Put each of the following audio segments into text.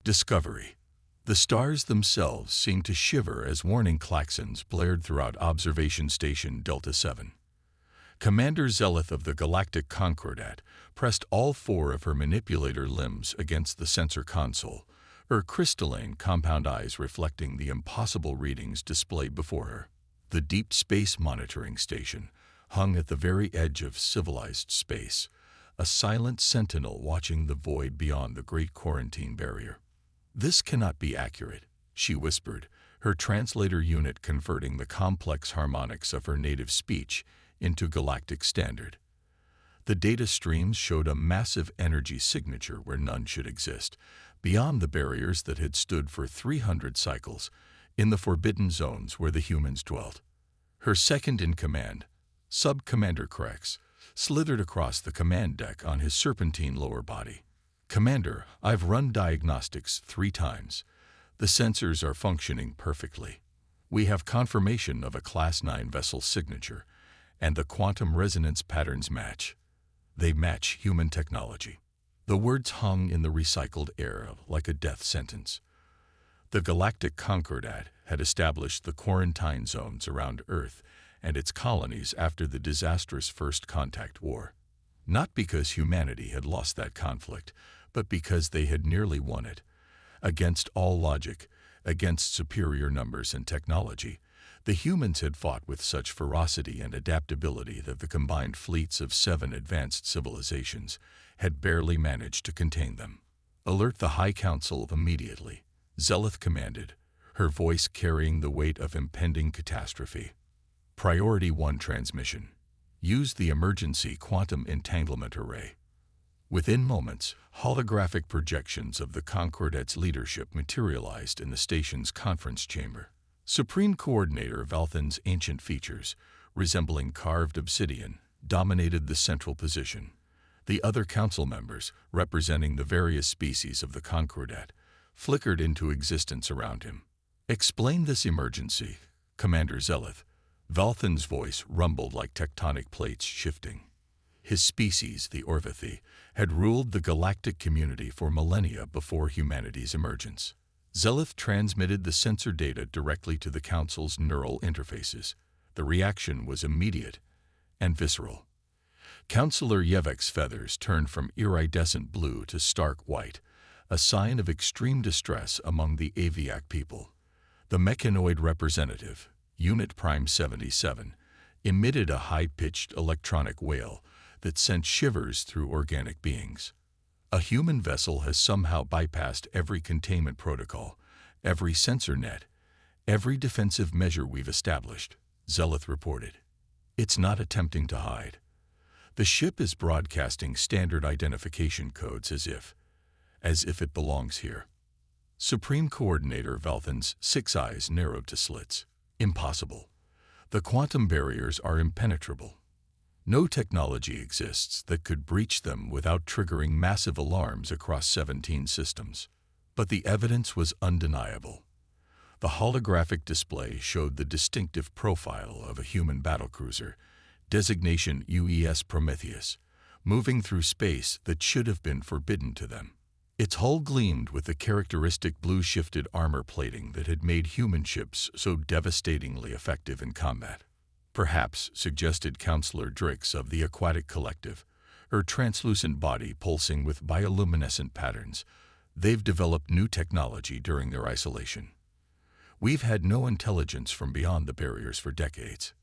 Discovery. The stars themselves seemed to shiver as warning klaxons blared throughout Observation Station Delta 7. Commander Zeleth of the Galactic Concordat pressed all four of her manipulator limbs against the sensor console, her crystalline compound eyes reflecting the impossible readings displayed before her. The Deep Space Monitoring Station hung at the very edge of civilized space, a silent sentinel watching the void beyond the Great Quarantine Barrier. "This cannot be accurate," she whispered, her translator unit converting the complex harmonics of her native speech into galactic standard. The data streams showed a massive energy signature where none should exist, beyond the barriers that had stood for 300 cycles, in the forbidden zones where the humans dwelt. Her second-in-command, Sub-Commander Krex, slithered across the command deck on his serpentine lower body. "Commander, I've run diagnostics 3 times. The sensors are functioning perfectly. We have confirmation of a Class 9 vessel signature, and the quantum resonance patterns match. They match human technology." The words hung in the recycled air like a death sentence. The Galactic Concordat had established the quarantine zones around Earth and its colonies after the disastrous First Contact War. Not because humanity had lost that conflict, but because they had nearly won it. Against all logic, against superior numbers and technology, the humans had fought with such ferocity and adaptability that the combined fleets of 7 advanced civilizations had barely managed to contain them. "Alert the High Council immediately," Zeleth commanded, her voice carrying the weight of impending catastrophe. "Priority 1 transmission. Use the emergency quantum entanglement array." Within moments, holographic projections of the Concordat's leadership materialized in the station's conference chamber. Supreme Coordinator Valthan's ancient features, resembling carved obsidian, dominated the central position. The other council members, representing the various species of the Concordat, flickered into existence around him. "Explain this emergency, Commander Zeleth." Valthan's voice rumbled like tectonic plates shifting. His species, the Orvathi, had ruled the galactic community for millennia before humanity's emergence. Zeleth transmitted the sensor data directly to the Council's neural interfaces. The reaction was immediate and visceral. Councillor Yevek's feathers turned from iridescent blue to stark white, a sign of extreme distress among the Aviac people. The mechanoid representative, Unit Prime 77, emitted a high-pitched electronic wail that sent shivers through organic beings. "A human vessel has somehow bypassed every containment protocol, every sensor net, every defensive measure we've established," Zeleth reported. "It's not attempting to hide. The ship is broadcasting standard identification codes as if it belongs here." Supreme Coordinator Valthan's 6 eyes narrowed to slits. "Impossible. The quantum barriers are impenetrable. No technology exists that could breach them without triggering massive alarms across 17 systems." But the evidence was undeniable. The holographic display showed the distinctive profile of a human battlecruiser, designation UES Prometheus, moving through space that should have been forbidden to them. Its hull gleamed with the characteristic blue-shifted armor plating that had made human ships so devastatingly effective in combat. "Perhaps," suggested Councillor Drix of the Aquatic Collective, her translucent body pulsing with bioluminescent patterns, "they've developed new technology during their isolation. We've had no intelligence from beyond the barriers for decades."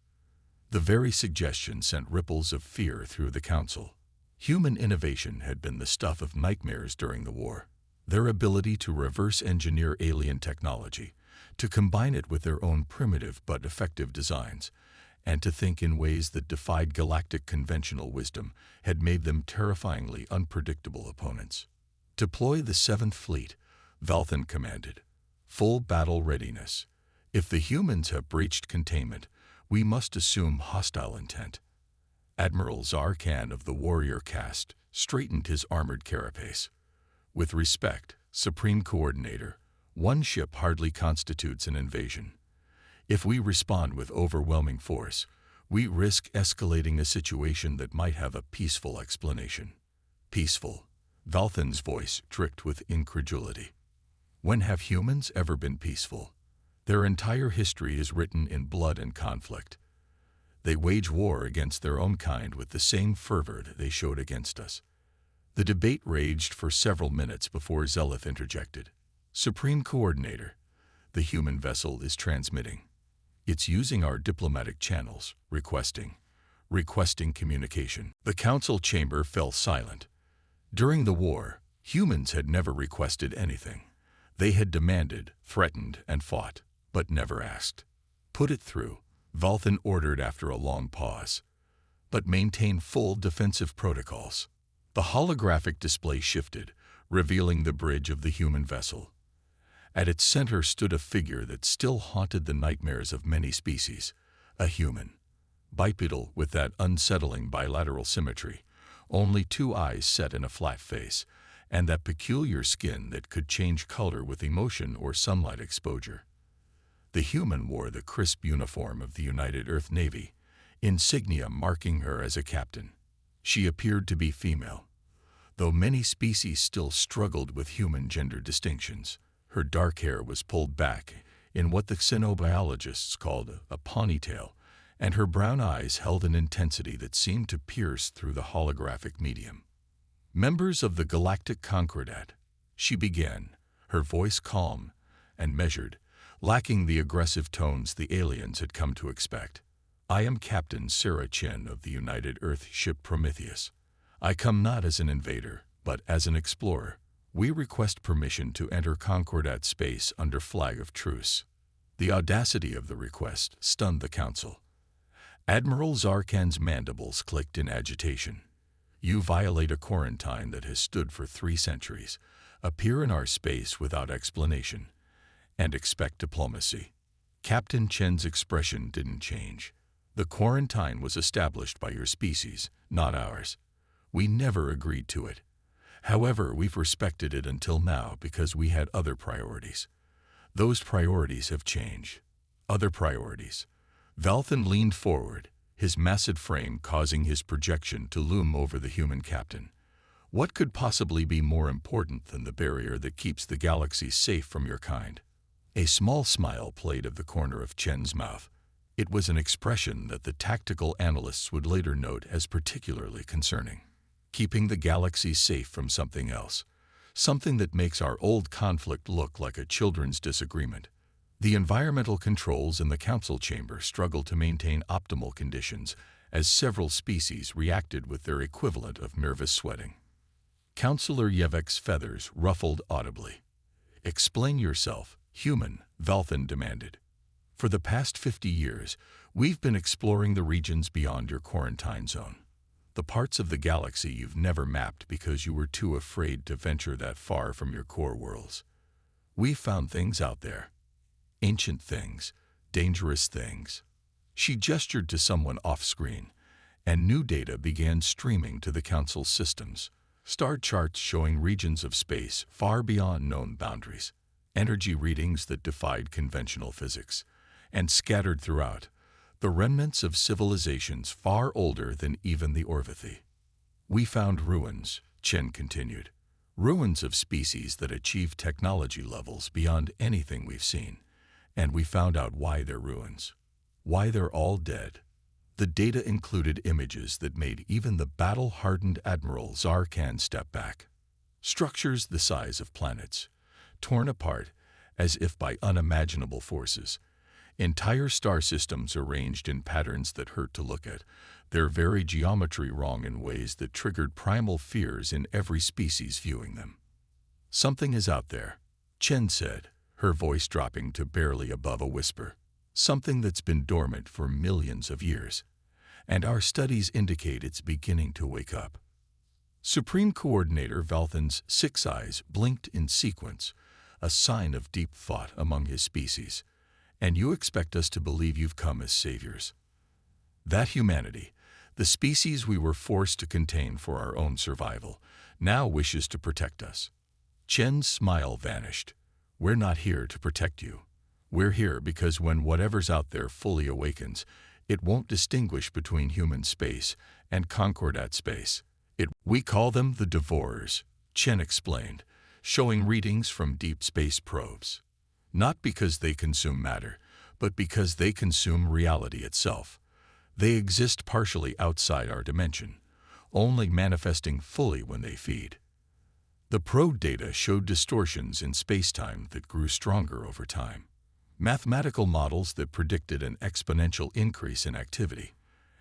The very suggestion sent ripples of fear through the Council. Human innovation had been the stuff of nightmares during the war. Their ability to reverse engineer alien technology, to combine it with their own primitive but effective designs, and to think in ways that defied galactic conventional wisdom had made them terrifyingly unpredictable opponents. "Deploy the 7th Fleet," Valthan commanded. "Full battle readiness. If the humans have breached containment, we must assume hostile intent." Admiral Zarkan of the Warrior Caste straightened his armored carapace. "With respect, Supreme Coordinator, one ship hardly constitutes an invasion. If we respond with overwhelming force, we risk escalating a situation that might have a peaceful explanation." "Peaceful?" Valthan's voice tricked with incredulity. When have humans ever been peaceful? Their entire history is written in blood and conflict. They wage war against their own kind with the same fervor they showed against us. The debate raged for several minutes before Zeleth interjected. Supreme Coordinator, the human vessel is transmitting. It's using our diplomatic channels, requesting communication. The council chamber fell silent. During the war, humans had never requested anything. They had demanded, threatened, and fought, but never asked. Put it through, Valthan ordered after a long pause. But maintain full defensive protocols. The holographic display shifted, revealing the bridge of the human vessel. At its center stood a figure that still haunted the nightmares of many species, a human. Bipedal with that unsettling bilateral symmetry, only two eyes set in a flat face, and that peculiar skin that could change color with emotion or sunlight exposure. The human wore the crisp uniform of the United Earth Navy, insignia marking her as a captain. She appeared to be female. Though many species still struggled with human gender distinctions, her dark hair was pulled back in what the xenobiologists called a ponytail, and her brown eyes held an intensity that seemed to pierce through the holographic medium. Members of the Galactic Concordat, she began, her voice calm and measured, lacking the aggressive tones the aliens had come to expect. I am Captain Sarah Chen of the United Earth ship Prometheus. I come not as an invader, but as an explorer. We request permission to enter Concordat space under flag of truce. The audacity of the request stunned the council. Admiral Zarkan's mandibles clicked in agitation. You violate a quarantine that has stood for 3 centuries, appear in our space without explanation, and expect diplomacy. Captain Chen's expression didn't change. The quarantine was established by your species, not ours. We never agreed to it. However, we've respected it until now because we had other priorities. Those priorities have changed. Other priorities. Valthan leaned forward, his massive frame causing his projection to loom over the human captain. What could possibly be more important than the barrier that keeps the galaxy safe from your kind? A small smile played at the corner of Chen's mouth. It was an expression that the tactical analysts would later note as particularly concerning. Keeping the galaxy safe from something else. Something that makes our old conflict look like a children's disagreement. The environmental controls in the council chamber struggled to maintain optimal conditions as several species reacted with their equivalent of nervous sweating. Councillor Yevek's feathers ruffled audibly. Explain yourself, human, Valthan demanded. For the past 50 years, we've been exploring the regions beyond your quarantine zone. The parts of the galaxy you've never mapped because you were too afraid to venture that far from your core worlds. We've found things out there. Ancient things, dangerous things. She gestured to someone off-screen, and new data began streaming to the council's systems. Star charts showing regions of space far beyond known boundaries. Energy readings that defied conventional physics. And scattered throughout, the remnants of civilizations far older than even the Orvithy. We found ruins, Chen continued. Ruins of species that achieved technology levels beyond anything we've seen. And we found out why they're ruins. Why they're all dead. The data included images that made even the battle-hardened Admiral Zarkan step back. Structures the size of planets, torn apart as if by unimaginable forces. Entire star systems arranged in patterns that hurt to look at, their very geometry wrong in ways that triggered primal fears in every species viewing them. Something is out there, Chen said, her voice dropping to barely above a whisper. Something that's been dormant for millions of years. And our studies indicate it's beginning to wake up. Supreme Coordinator Valthan's 6 eyes blinked in sequence, a sign of deep thought among his species. And you expect us to believe you've come as saviors. That humanity, the species we were forced to contain for our own survival, now wishes to protect us. Chen's smile vanished. We're not here to protect you. We're here because when whatever's out there fully awakens, it won't distinguish between human space and Concordat space. We call them the Devourers, Chen explained, showing readings from deep space probes. Not because they consume matter, but because they consume reality itself. They exist partially outside our dimension, only manifesting fully when they feed. The probe data showed distortions in spacetime that grew stronger over time. Mathematical models that predicted an exponential increase in activity.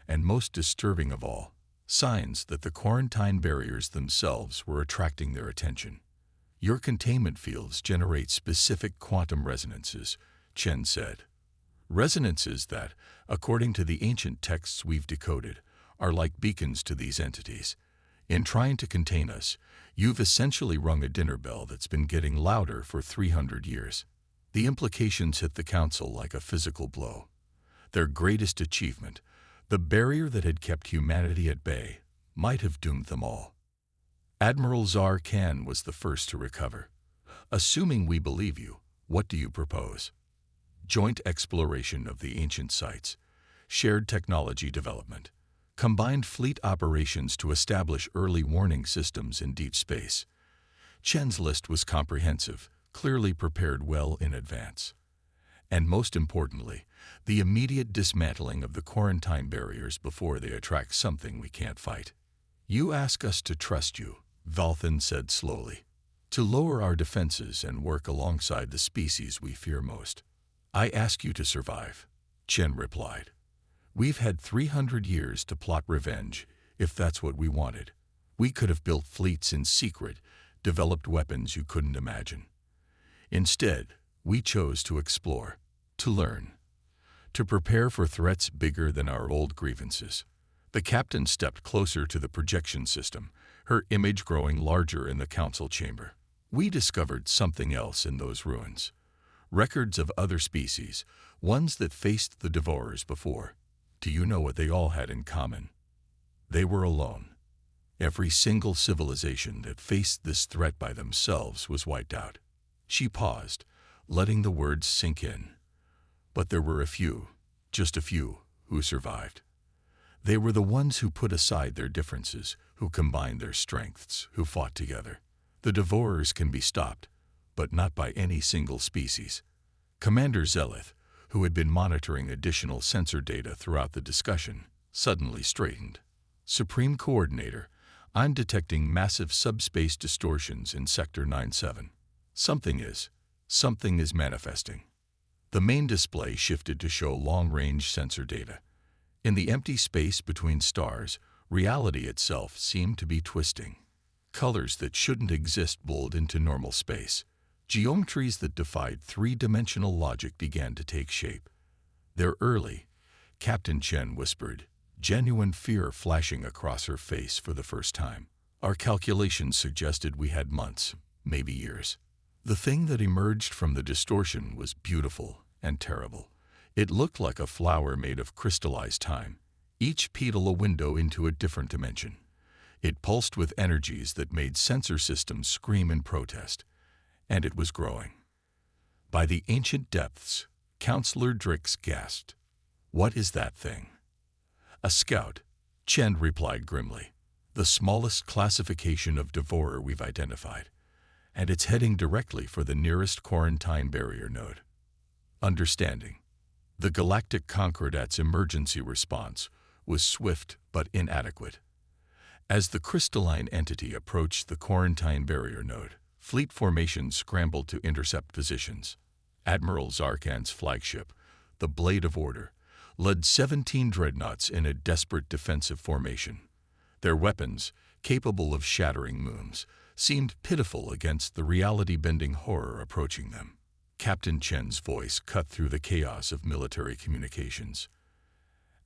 And most disturbing of all, signs that the quarantine barriers themselves were attracting their attention. Your containment fields generate specific quantum resonances, Chen said. Resonances that, according to the ancient texts we've decoded, are like beacons to these entities. In trying to contain us, you've essentially rung a dinner bell that's been getting louder for 300 years. The implications hit the Council like a physical blow. Their greatest achievement, the barrier that had kept humanity at bay, might have doomed them all. Admiral Zar Khan was the first to recover. Assuming we believe you, what do you propose? Joint exploration of the ancient sites, shared technology development, combined fleet operations to establish early warning systems in deep space. Chen's list was comprehensive, clearly prepared well in advance. And most importantly, the immediate dismantling of the quarantine barriers before they attract something we can't fight. You ask us to trust you, Valthan said slowly, to lower our defenses and work alongside the species we fear most. I ask you to survive, Chen replied. We've had 300 years to plot revenge, if that's what we wanted. We could have built fleets in secret, developed weapons you couldn't imagine. Instead, we chose to explore, to learn, to prepare for threats bigger than our old grievances. The captain stepped closer to the projection system, her image growing larger in the council chamber. We discovered something else in those ruins. Records of other species, ones that faced the Devourers before. Do you know what they all had in common? They were alone. Every single civilization that faced this threat by themselves was wiped out. She paused, letting the words sink in. But there were a few, just a few, who survived. They were the ones who put aside their differences, who combined their strengths, who fought together. The Devourers can be stopped, but not by any single species. Commander Zelith, who had been monitoring additional sensor data throughout the discussion, suddenly straightened. Supreme Coordinator, I'm detecting massive subspace distortions in Sector 97. Something is manifesting. The main display shifted to show long-range sensor data. In the empty space between stars, reality itself seemed to be twisting. Colors that shouldn't exist bled into normal space. Geometries that defied three-dimensional logic began to take shape. They're early, Captain Chen whispered, genuine fear flashing across her face for the first time. Our calculations suggested we had months, maybe years. The thing that emerged from the distortion was beautiful and terrible. It looked like a flower made of crystallized time, each petal a window into a different dimension. It pulsed with energies that made sensor systems scream in protest. And it was growing. By the ancient depths, Counselor Drix gasped. What is that thing? A scout, Chen replied grimly. The smallest classification of devourer we've identified. And it's heading directly for the nearest quarantine barrier node. Understanding. The Galactic Concordat's emergency response was swift but inadequate. As the crystalline entity approached the quarantine barrier node, fleet formations scrambled to intercept positions. Admiral Zarkan's flagship, the Blade of Order, led 17 dreadnoughts in a desperate defensive formation. Their weapons, capable of shattering moons, seemed pitiful against the reality-bending horror approaching them. Captain Chen's voice cut through the chaos of military communications.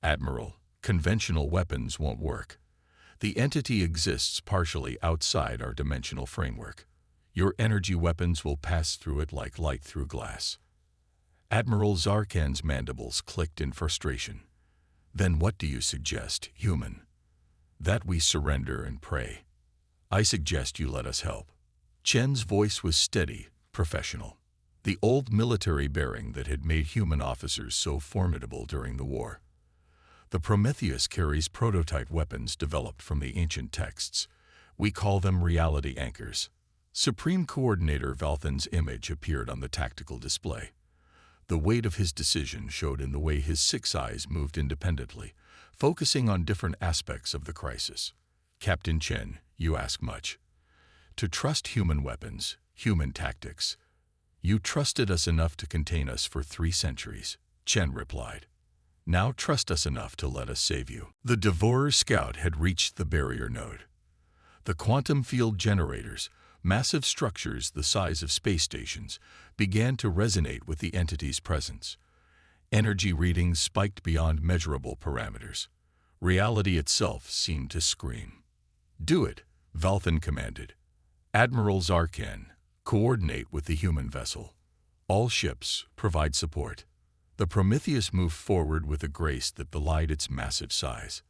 Admiral, conventional weapons won't work. The entity exists partially outside our dimensional framework. Your energy weapons will pass through it like light through glass. Admiral Zarkan's mandibles clicked in frustration. Then what do you suggest, human? That we surrender and pray. I suggest you let us help. Chen's voice was steady, professional. The old military bearing that had made human officers so formidable during the war. The Prometheus carries prototype weapons developed from the ancient texts. We call them reality anchors. Supreme Coordinator Valthan's image appeared on the tactical display. The weight of his decision showed in the way his 6 eyes moved independently, focusing on different aspects of the crisis. Captain Chen, you ask much. To trust human weapons, human tactics. You trusted us enough to contain us for 3 centuries, Chen replied. Now trust us enough to let us save you. The Devourer scout had reached the barrier node. The quantum field generators, massive structures the size of space stations, began to resonate with the entity's presence. Energy readings spiked beyond measurable parameters. Reality itself seemed to scream. Do it, Valthan commanded. Admiral Zarkan, coordinate with the human vessel. All ships provide support. The Prometheus moved forward with a grace that belied its massive size.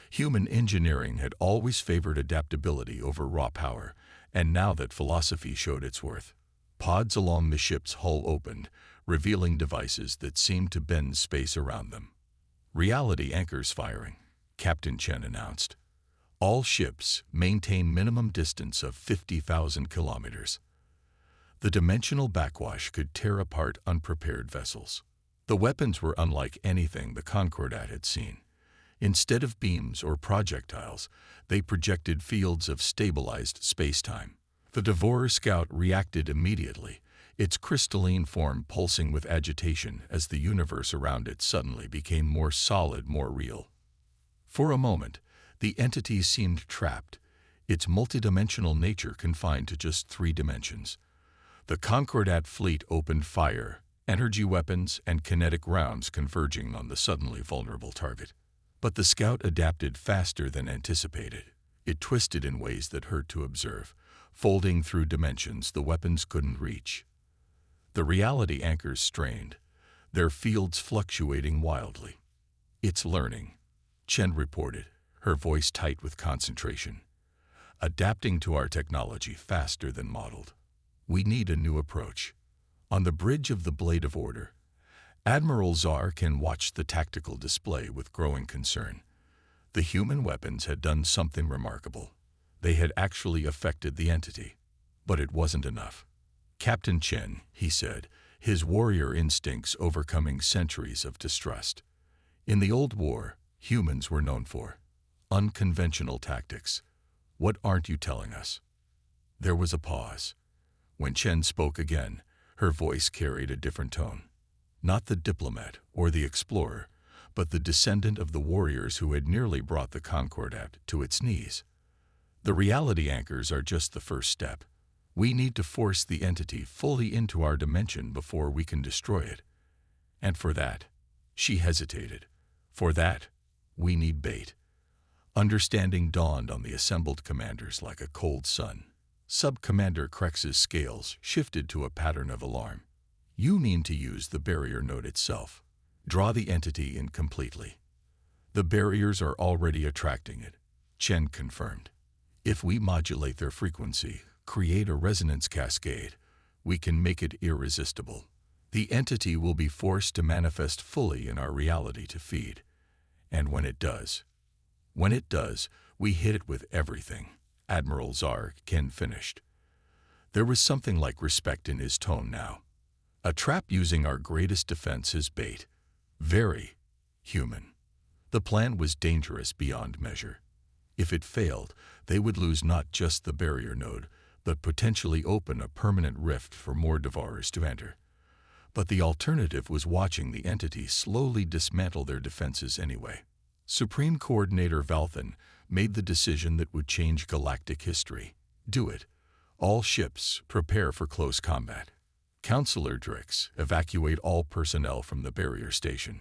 Human engineering had always favored adaptability over raw power, and now that philosophy showed its worth. Pods along the ship's hull opened, revealing devices that seemed to bend space around them. Reality anchors firing, Captain Chen announced. All ships maintain minimum distance of 50,000 kilometers. The dimensional backwash could tear apart unprepared vessels. The weapons were unlike anything the Concordat had seen. Instead of beams or projectiles, they projected fields of stabilized space-time. The Devourer scout reacted immediately, its crystalline form pulsing with agitation as the universe around it suddenly became more solid, more real. For a moment, the entity seemed trapped, its multidimensional nature confined to just 3 dimensions. The Concordat fleet opened fire, energy weapons and kinetic rounds converging on the suddenly vulnerable target. But the scout adapted faster than anticipated. It twisted in ways that hurt to observe, folding through dimensions the weapons couldn't reach. The reality anchors strained, their fields fluctuating wildly. It's learning, Chen reported, her voice tight with concentration. Adapting to our technology faster than modeled. We need a new approach. On the bridge of the Blade of Order, Admiral Zarkan watched the tactical display with growing concern. The human weapons had done something remarkable. They had actually affected the entity. But it wasn't enough. Captain Chen, he said, his warrior instincts overcoming centuries of distrust. In the old war, humans were known for unconventional tactics. What aren't you telling us? There was a pause. When Chen spoke again, her voice carried a different tone. Not the diplomat or the explorer, but the descendant of the warriors who had nearly brought the Concordat to its knees. The reality anchors are just the first step. We need to force the entity fully into our dimension before we can destroy it. And for that, she hesitated. For that, we need bait. Understanding dawned on the assembled commanders like a cold sun. Sub-Commander Krex's scales shifted to a pattern of alarm. You need to use the barrier node itself. Draw the entity in completely. The barriers are already attracting it, Chen confirmed. If we modulate their frequency, create a resonance cascade, we can make it irresistible. The entity will be forced to manifest fully in our reality to feed. And when it does, we hit it with everything, Admiral Zarkan finished. There was something like respect in his tone now. A trap using our greatest defense as bait. Very human. The plan was dangerous beyond measure. If it failed, they would lose not just the barrier node, but potentially open a permanent rift for more Devourers to enter. But the alternative was watching the entity slowly dismantle their defenses anyway. Supreme Coordinator Valthan made the decision that would change galactic history. Do it. All ships prepare for close combat. Counselor Drix, evacuate all personnel from the barrier station.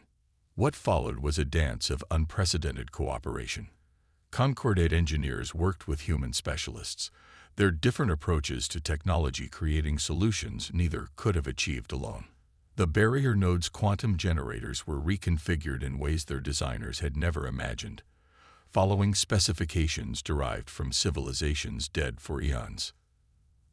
What followed was a dance of unprecedented cooperation. Concordat engineers worked with human specialists, their different approaches to technology creating solutions neither could have achieved alone. The barrier node's quantum generators were reconfigured in ways their designers had never imagined, following specifications derived from civilizations dead for eons.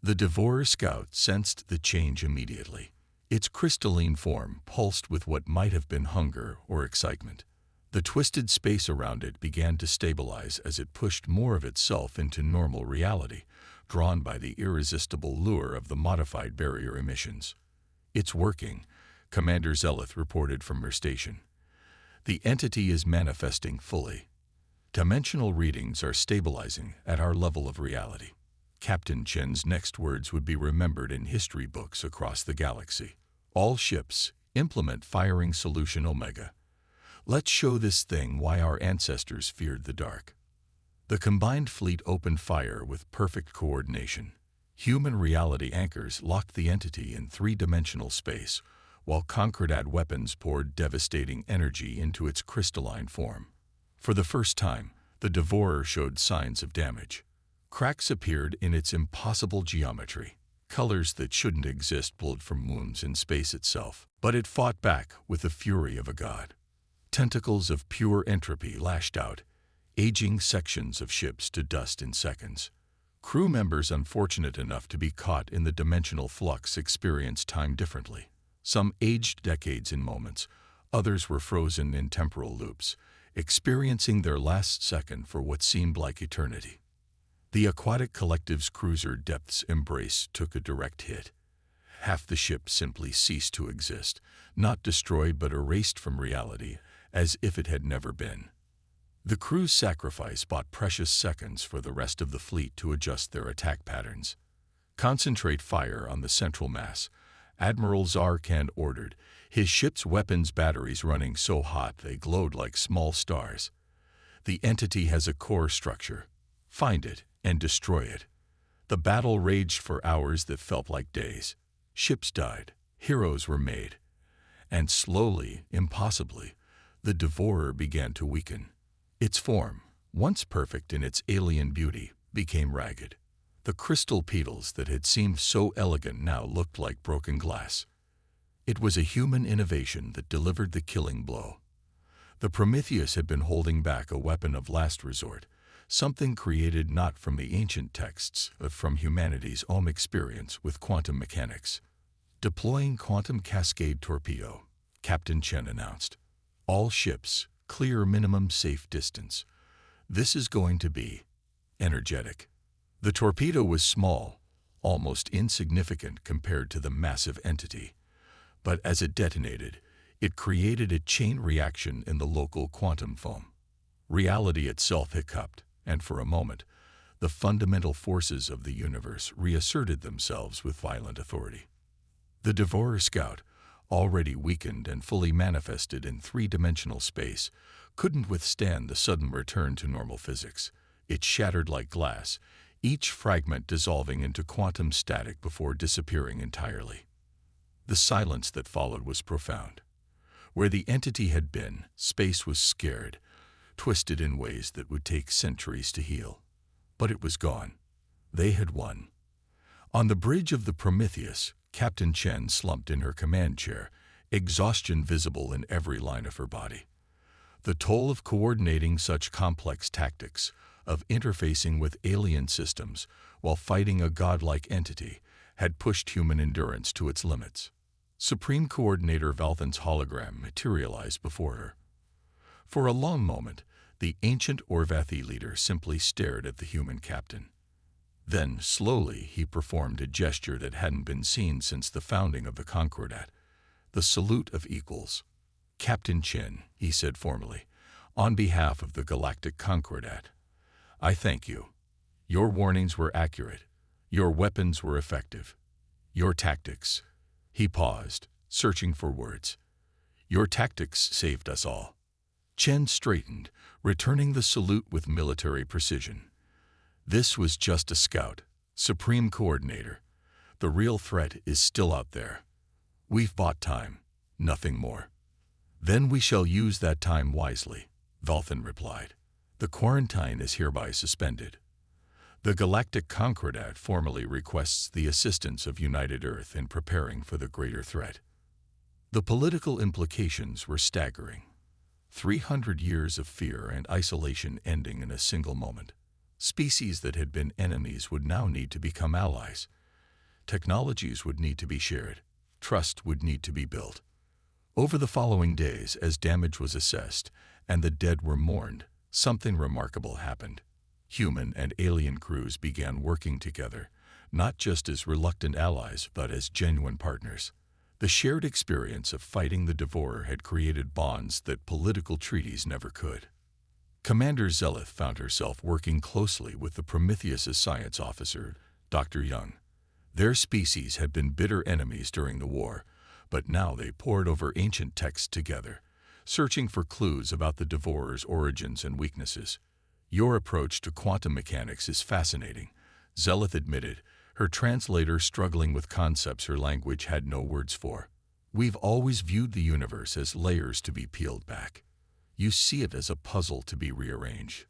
The Devourer scout sensed the change immediately. Its crystalline form pulsed with what might have been hunger or excitement. The twisted space around it began to stabilize as it pushed more of itself into normal reality, drawn by the irresistible lure of the modified barrier emissions. "It's working," Commander Zeleth reported from her station. "The entity is manifesting fully. Dimensional readings are stabilizing at our level of reality." Captain Chen's next words would be remembered in history books across the galaxy. "All ships, implement firing solution Omega. Let's show this thing why our ancestors feared the dark." The combined fleet opened fire with perfect coordination. Human reality anchors locked the entity in three-dimensional space, while Concordat weapons poured devastating energy into its crystalline form. For the first time, the Devourer showed signs of damage. Cracks appeared in its impossible geometry, colors that shouldn't exist pulled from wounds in space itself. But it fought back with the fury of a god. Tentacles of pure entropy lashed out, aging sections of ships to dust in seconds. Crew members unfortunate enough to be caught in the dimensional flux experienced time differently. Some aged decades in moments, others were frozen in temporal loops, experiencing their last second for what seemed like eternity. The Aquatic Collective's cruiser Depth's Embrace took a direct hit. Half the ship simply ceased to exist, not destroyed but erased from reality, as if it had never been. The crew's sacrifice bought precious seconds for the rest of the fleet to adjust their attack patterns. "Concentrate fire on the central mass," Admiral Zarkand ordered, his ship's weapons batteries running so hot they glowed like small stars. "The entity has a core structure. Find it and destroy it." The battle raged for hours that felt like days. Ships died, heroes were made, and slowly, impossibly, the Devourer began to weaken. Its form, once perfect in its alien beauty, became ragged. The crystal petals that had seemed so elegant now looked like broken glass. It was a human innovation that delivered the killing blow. The Prometheus had been holding back a weapon of last resort, something created not from the ancient texts, but from humanity's own experience with quantum mechanics. "Deploying quantum cascade torpedo," Captain Chen announced. "All ships, clear minimum safe distance. This is going to be energetic." The torpedo was small, almost insignificant compared to the massive entity, but as it detonated, it created a chain reaction in the local quantum foam. Reality itself hiccuped, and for a moment, the fundamental forces of the universe reasserted themselves with violent authority. The Devourer Scout, already weakened and fully manifested in three-dimensional space, couldn't withstand the sudden return to normal physics. It shattered like glass, each fragment dissolving into quantum static before disappearing entirely. The silence that followed was profound. Where the entity had been, space was scared, twisted in ways that would take centuries to heal. But it was gone. They had won. On the bridge of the Prometheus, Captain Chen slumped in her command chair, exhaustion visible in every line of her body. The toll of coordinating such complex tactics, of interfacing with alien systems while fighting a godlike entity, had pushed human endurance to its limits. Supreme Coordinator Valthan's hologram materialized before her. For a long moment, the ancient Orvathi leader simply stared at the human captain. Then, slowly, he performed a gesture that hadn't been seen since the founding of the Concordat, the salute of equals. "Captain Chen," he said formally, "on behalf of the Galactic Concordat, I thank you. Your warnings were accurate. Your weapons were effective. Your tactics—" He paused, searching for words. "Your tactics saved us all." Chen straightened, returning the salute with military precision. "This was just a scout, Supreme Coordinator. The real threat is still out there. We've bought time, nothing more." "Then we shall use that time wisely," Valthan replied. "The quarantine is hereby suspended. The Galactic Concordat formally requests the assistance of United Earth in preparing for the greater threat." The political implications were staggering. 300 years of fear and isolation ending in a single moment. Species that had been enemies would now need to become allies. Technologies would need to be shared. Trust would need to be built. Over the following days, as damage was assessed and the dead were mourned, something remarkable happened. Human and alien crews began working together, not just as reluctant allies, but as genuine partners. The shared experience of fighting the Devourer had created bonds that political treaties never could. Commander Zeleth found herself working closely with the Prometheus' science officer, Dr. Young. Their species had been bitter enemies during the war, but now they pored over ancient texts together, searching for clues about the Devourer's origins and weaknesses. "Your approach to quantum mechanics is fascinating," Zeleth admitted, her translator struggling with concepts her language had no words for. "We've always viewed the universe as layers to be peeled back. You see it as a puzzle to be rearranged."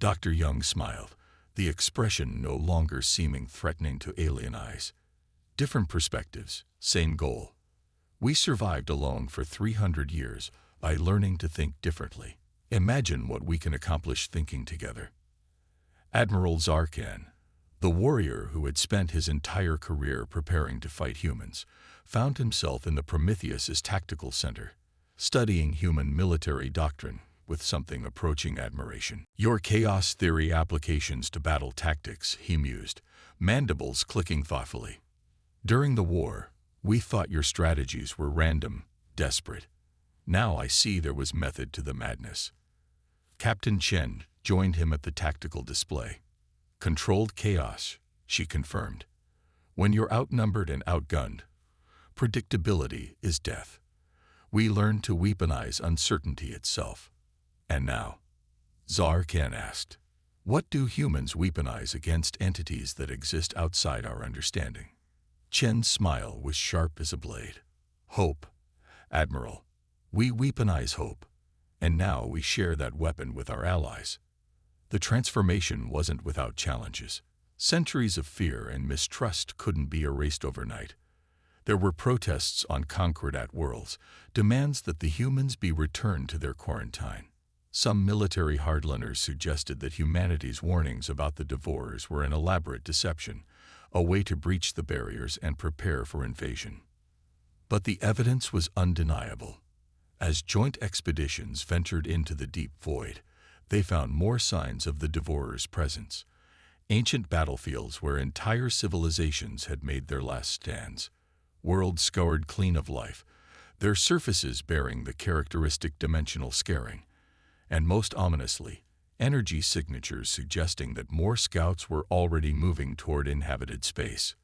Dr. Young smiled, the expression no longer seeming threatening to alien eyes. "Different perspectives, same goal. We survived alone for 300 years by learning to think differently. Imagine what we can accomplish thinking together." Admiral Zarkan, the warrior who had spent his entire career preparing to fight humans, found himself in the Prometheus' tactical center, studying human military doctrine with something approaching admiration. "Your chaos theory applications to battle tactics," he mused, mandibles clicking thoughtfully. "During the war, we thought your strategies were random, desperate. Now I see there was method to the madness." Captain Chen joined him at the tactical display. "Controlled chaos," she confirmed. "When you're outnumbered and outgunned, predictability is death. We learn to weaponize uncertainty itself." "And now?" Zarkan asked. "What do humans weaponize against entities that exist outside our understanding?" Chen's smile was sharp as a blade. "Hope, Admiral. We weaponize hope, and now we share that weapon with our allies." The transformation wasn't without challenges. Centuries of fear and mistrust couldn't be erased overnight. There were protests on Concordat worlds, demands that the humans be returned to their quarantine. Some military hardliners suggested that humanity's warnings about the Devourers were an elaborate deception, a way to breach the barriers and prepare for invasion. But the evidence was undeniable. As joint expeditions ventured into the deep void, they found more signs of the Devourer's presence. Ancient battlefields where entire civilizations had made their last stands. Worlds scoured clean of life, their surfaces bearing the characteristic dimensional scarring. And most ominously, energy signatures suggesting that more scouts were already moving toward inhabited space.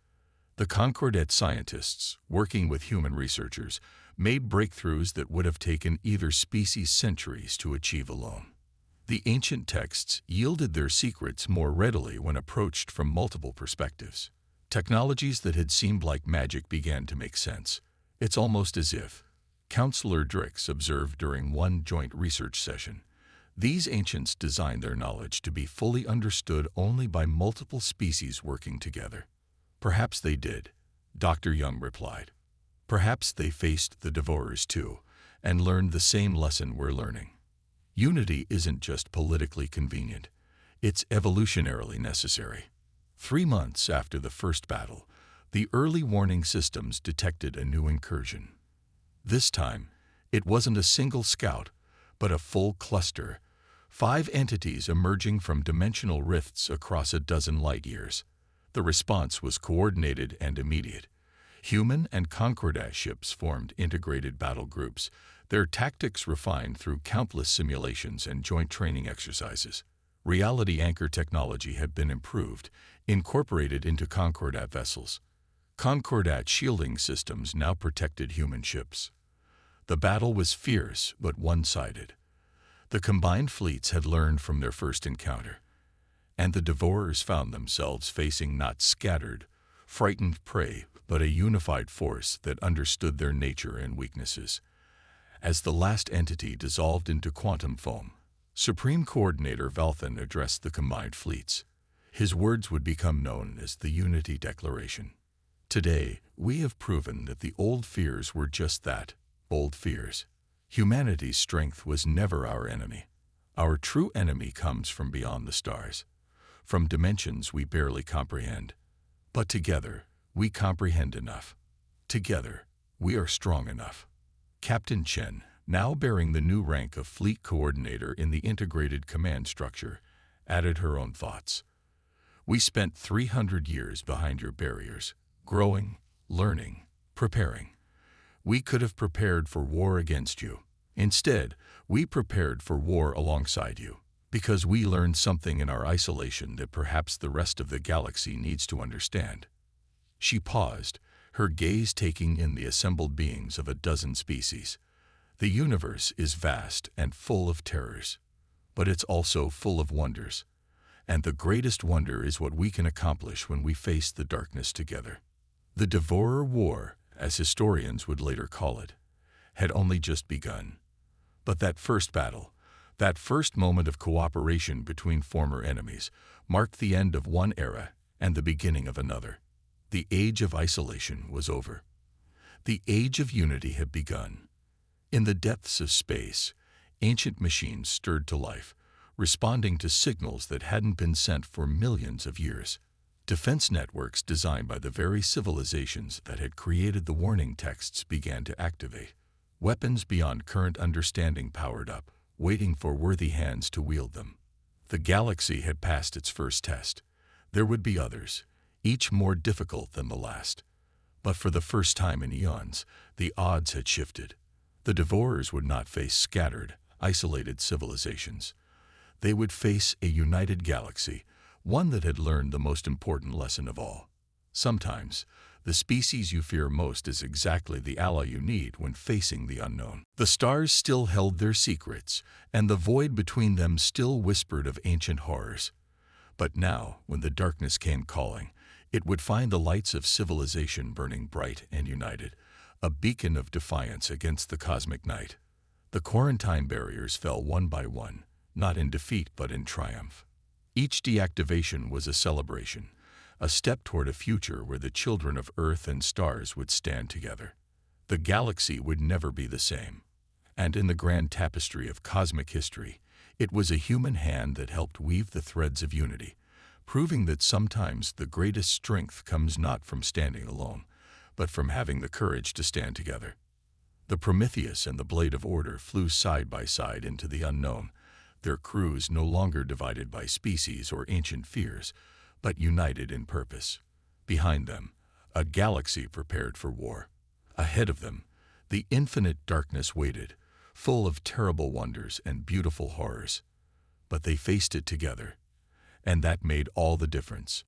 The Concordat scientists, working with human researchers, made breakthroughs that would have taken either species centuries to achieve alone. The ancient texts yielded their secrets more readily when approached from multiple perspectives. Technologies that had seemed like magic began to make sense. "It's almost as if," Counselor Drix observed during one joint research session, "these ancients designed their knowledge to be fully understood only by multiple species working together." "Perhaps they did," Dr. Young replied. "Perhaps they faced the Devourers too, and learned the same lesson we're learning. Unity isn't just politically convenient, it's evolutionarily necessary." 3 months after the first battle, the early warning systems detected a new incursion. This time, it wasn't a single scout, but a full cluster, 5 entities emerging from dimensional rifts across a dozen light-years. The response was coordinated and immediate. Human and Concordat ships formed integrated battle groups, their tactics refined through countless simulations and joint training exercises. Reality anchor technology had been improved, incorporated into Concordat vessels. Concordat shielding systems now protected human ships. The battle was fierce but one-sided. The combined fleets had learned from their first encounter, and the Devourers found themselves facing not scattered, frightened prey, but a unified force that understood their nature and weaknesses. As the last entity dissolved into quantum foam, Supreme Coordinator Valthan addressed the combined fleets. His words would become known as the Unity Declaration. "Today, we have proven that the old fears were just that, old fears. Humanity's strength was never our enemy. Our true enemy comes from beyond the stars, from dimensions we barely comprehend. But together, we comprehend enough. Together, we are strong enough." Captain Chen, now bearing the new rank of Fleet Coordinator in the integrated command structure, added her own thoughts. We spent 300 years behind your barriers, growing, learning, preparing. We could have prepared for war against you. Instead, we prepared for war alongside you, because we learned something in our isolation that perhaps the rest of the galaxy needs to understand. She paused, her gaze taking in the assembled beings of a dozen species. The universe is vast and full of terrors, but it's also full of wonders. And the greatest wonder is what we can accomplish when we face the darkness together. The Devourer War, as historians would later call it, had only just begun. But that first battle, that first moment of cooperation between former enemies, marked the end of one era and the beginning of another. The age of isolation was over. The age of unity had begun. In the depths of space, ancient machines stirred to life, responding to signals that hadn't been sent for millions of years. Defense networks designed by the very civilizations that had created the warning texts began to activate. Weapons beyond current understanding powered up, waiting for worthy hands to wield them. The galaxy had passed its first test. There would be others, each more difficult than the last. But for the first time in eons, the odds had shifted. The Devourers would not face scattered, isolated civilizations. They would face a united galaxy, one that had learned the most important lesson of all. Sometimes, the species you fear most is exactly the ally you need when facing the unknown. The stars still held their secrets, and the void between them still whispered of ancient horrors. But now, when the darkness came calling, it would find the lights of civilization burning bright and united, a beacon of defiance against the cosmic night. The quarantine barriers fell one by one, not in defeat but in triumph. Each deactivation was a celebration, a step toward a future where the children of Earth and stars would stand together. The galaxy would never be the same. And in the grand tapestry of cosmic history, it was a human hand that helped weave the threads of unity, proving that sometimes the greatest strength comes not from standing alone, but from having the courage to stand together. The Prometheus and the Blade of Order flew side by side into the unknown, their crews no longer divided by species or ancient fears, but united in purpose. Behind them, a galaxy prepared for war. Ahead of them, the infinite darkness waited, full of terrible wonders and beautiful horrors. But they faced it together, and that made all the difference.